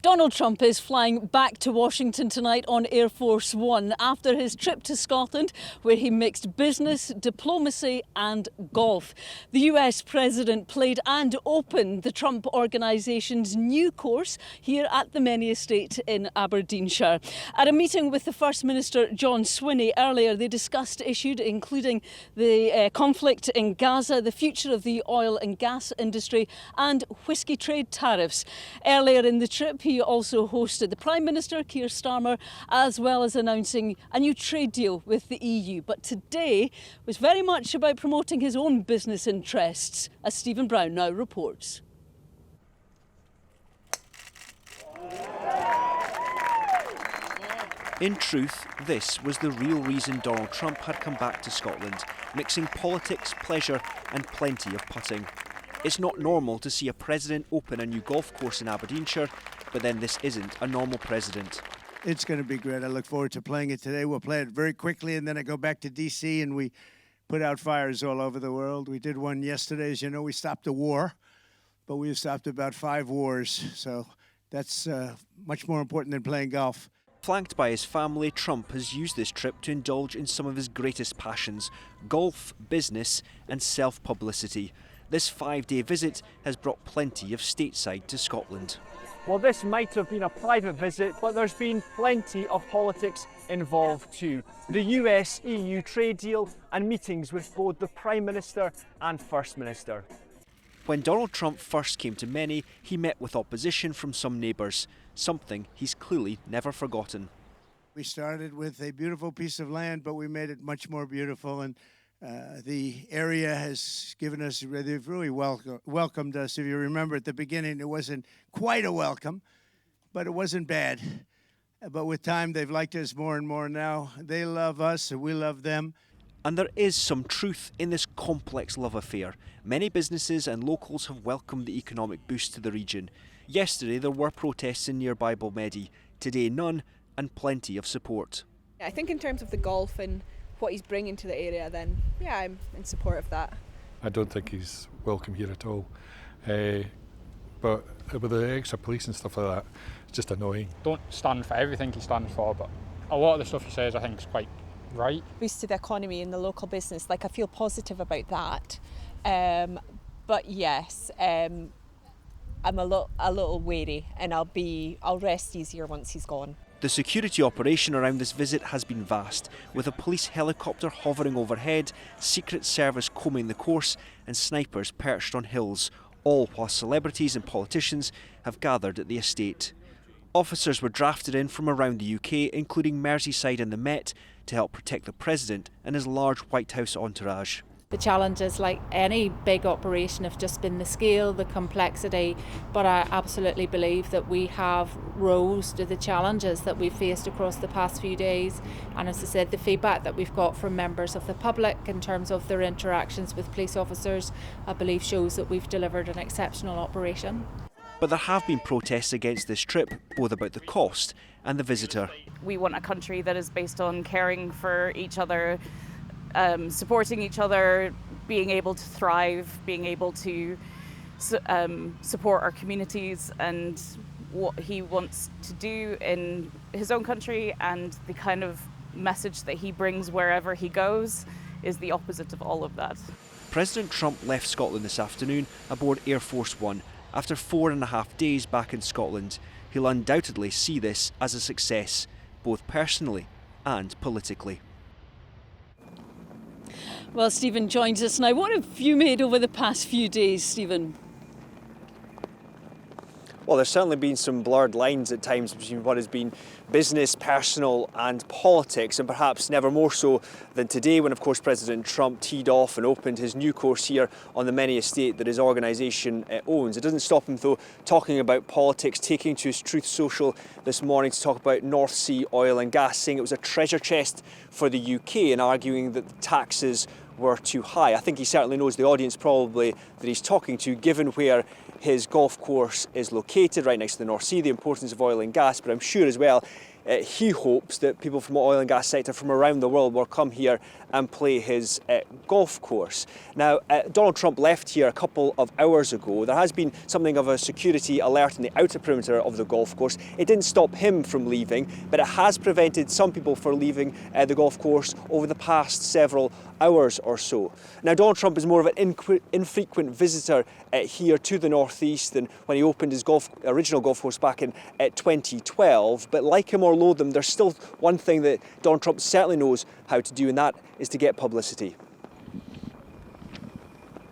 Donald Trump is flying back to Washington tonight on Air Force One after his trip to Scotland, where he mixed business, diplomacy and golf. The US president played and opened the Trump Organisation's new course here at the Menie Estate in Aberdeenshire. At a meeting with the First Minister John Swinney earlier, they discussed issues including the conflict in Gaza, the future of the oil and gas industry and whisky trade tariffs. Earlier in the trip, he also hosted the Prime Minister, Keir Starmer, as well as announcing a new trade deal with the EU. But today was very much about promoting his own business interests, as Stephen Brown now reports. In truth, this was the real reason Donald Trump had come back to Scotland, mixing politics, pleasure and plenty of putting. It's not normal to see a president open a new golf course in Aberdeenshire, but then this isn't a normal president. It's going to be great. I look forward to playing it today. We'll play it very quickly and then I go back to DC and we put out fires all over the world. We did one yesterday. As you know, we stopped a war, but we've stopped about 5 wars. So that's much more important than playing golf. Flanked by his family, Trump has used this trip to indulge in some of his greatest passions: golf, business and self-publicity. This 5-day visit has brought plenty of stateside to Scotland. Well, this might have been a private visit, but there's been plenty of politics involved too. The US-EU trade deal and meetings with both the Prime Minister and First Minister. When Donald Trump first came to Menie, he met with opposition from some neighbours, something he's clearly never forgotten. We started with a beautiful piece of land, but we made it much more beautiful, and the area has given us, they've really welcomed us. If you remember at the beginning, it wasn't quite a welcome, but it wasn't bad. But with time, they've liked us more and more now. They love us and we love them. And there is some truth in this complex love affair. Many businesses and locals have welcomed the economic boost to the region. Yesterday there were protests in nearby Balmedie. Today none, and plenty of support. I think in terms of the golf and what he's bringing to the area, then yeah, I'm in support of that. I don't think he's welcome here at all. But with the extra police and stuff like that, it's just annoying. Don't stand for everything he stands for, but a lot of the stuff he says I think is quite right. Boost to the economy and the local business, like I feel positive about that. But yes, I'm a little wary, and I'll rest easier once he's gone. The security operation around this visit has been vast, with a police helicopter hovering overhead, Secret Service combing the course and snipers perched on hills, all while celebrities and politicians have gathered at the estate. Officers were drafted in from around the UK, including Merseyside and the Met, to help protect the President and his large White House entourage. The challenges, like any big operation, have just been the scale, the complexity, but I absolutely believe that we have rose to the challenges that we've faced across the past few days. And as I said, the feedback that we've got from members of the public in terms of their interactions with police officers, I believe shows that we've delivered an exceptional operation. But there have been protests against this trip, both about the cost and the visitor. We want a country that is based on caring for each other, supporting each other, being able to thrive, being able to support our communities, and what he wants to do in his own country and the kind of message that he brings wherever he goes is the opposite of all of that. President Trump left Scotland this afternoon aboard Air Force One after 4.5 days back in Scotland. He'll undoubtedly see this as a success, both personally and politically. Well, Stephen joins us now. What have you made over the past few days, Stephen? Well, there's certainly been some blurred lines at times between what has been business, personal and politics, and perhaps never more so than today when, of course, President Trump teed off and opened his new course here on the Menie Estate that his organisation owns. It doesn't stop him, though, talking about politics, taking to his Truth Social this morning to talk about North Sea oil and gas, saying it was a treasure chest for the UK and arguing that the taxes were too high. I think he certainly knows the audience probably that he's talking to, given where his golf course is located, right next to the North Sea, the importance of oil and gas, but I'm sure as well he hopes that people from the oil and gas sector from around the world will come here and play his golf course. Now, Donald Trump left here a couple of hours ago. There has been something of a security alert in the outer perimeter of the golf course. It didn't stop him from leaving, but it has prevented some people from leaving the golf course over the past several hours or so. Now, Donald Trump is more of an infrequent visitor here to the northeast than when he opened his original golf course back in 2012. But like him or loathe him, there's still one thing that Donald Trump certainly knows how to do, and that is to get publicity.